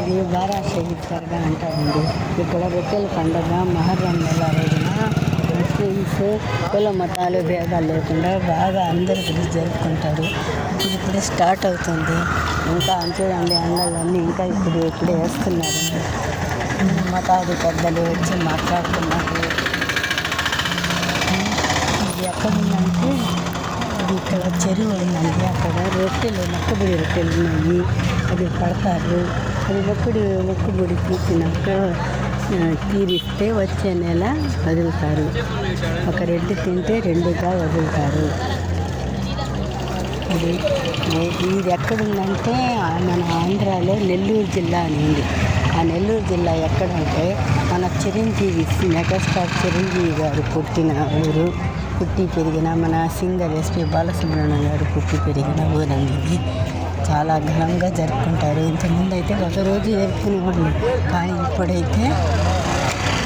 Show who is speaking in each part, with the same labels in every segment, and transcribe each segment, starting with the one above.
Speaker 1: ఇది బారా షహీద్ దర్గా అంటారండి. ఇక్కడ రొట్టెల పండుగ మొహర్రం నెల రోజున ముస్లిమ్స్ కుల మతాలు భేదాలు లేకుండా బాగా అందరూ కలిసి జరుపుకుంటారు. ఇప్పుడు స్టార్ట్ అవుతుంది. ఇంకా చూడండి అండాలన్నీ ఇంకా ఇప్పుడే వేస్తున్నారు. మతాది పెద్దలు వచ్చి మాట్లాడుతున్నారు. ఇది ఎక్కడుందంటే అది ఇక్కడ చెరువు ఉందండి. అక్కడ రొట్టెలు మొక్కుబడి రొట్టెలు ఉన్నాయి. అది పడతారు. అది మొక్కుబడి తీరిస్తే వచ్చే నెల వదులుతారు. ఒక రెడ్డి తింటే రెండుగా వదులుతారు. ఇది ఎక్కడుందంటే మన ఆంధ్రాలో నెల్లూరు జిల్లా అని ఉంది. ఆ నెల్లూరు జిల్లా ఎక్కడంటే మన చిరంజీవి మెగాస్టార్ చిరంజీవి గారు పుట్టిన ఊరు, పుట్టి పెరిగిన మన సింగర్ ఎస్పి బాలసుబ్రహ్మణ్యం గారు పుట్టి పెరిగిన ఊరు అనేది చాలా ఘనంగా జరుపుకుంటారు. ఇంతకుముందు అయితే ఒకరోజు జరుపుకునేవాళ్ళు, కానీ ఇప్పుడైతే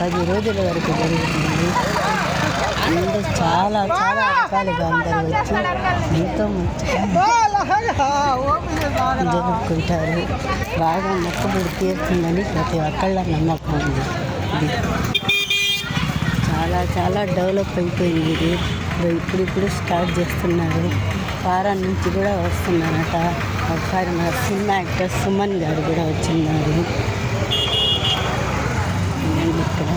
Speaker 1: 10 రోజుల వరకు జరుగుతుంది. అందరూ చాలా రకాలుగా అందరూ వచ్చి ఎంతో మంచిగా జరుపుకుంటారు. బాగా మొక్కుబడి తీరుతుందని ప్రతి ఒక్కళ్ళ నమ్మకం ఉంది. ఇది చాలా డెవలప్ అయిపోయింది. ఇది ఇప్పుడు స్టార్ట్ చేస్తున్నారు. ఫారెన్ నుంచి కూడా వస్తున్నారట. ఒకసారి మన సినిమా యాక్టర్ సుమన్ గారు కూడా వచ్చిన్నారు. ఇక్కడ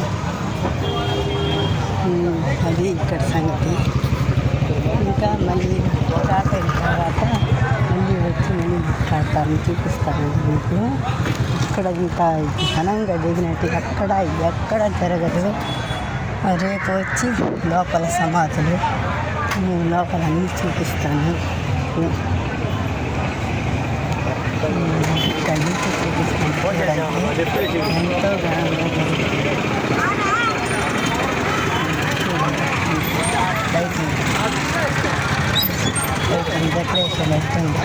Speaker 1: అది ఇక్కడ సంగతి. ఇంకా మళ్ళీ స్టార్ట్ అయిన తర్వాత మళ్ళీ మాట్లాడతాను, చూపిస్తాను మీకు. ఇక్కడ ఇంకా ఘనంగా దిగినట్టు ఎక్కడ జరగదు. రేపు వచ్చి లోపల సమాధులు లోపల అన్నీ చూపిస్తాను. ఇక్కడ నుంచి చూపిస్తాను. ఎంతో లైటింగ్ డెకరేషన్ అవుతుంది.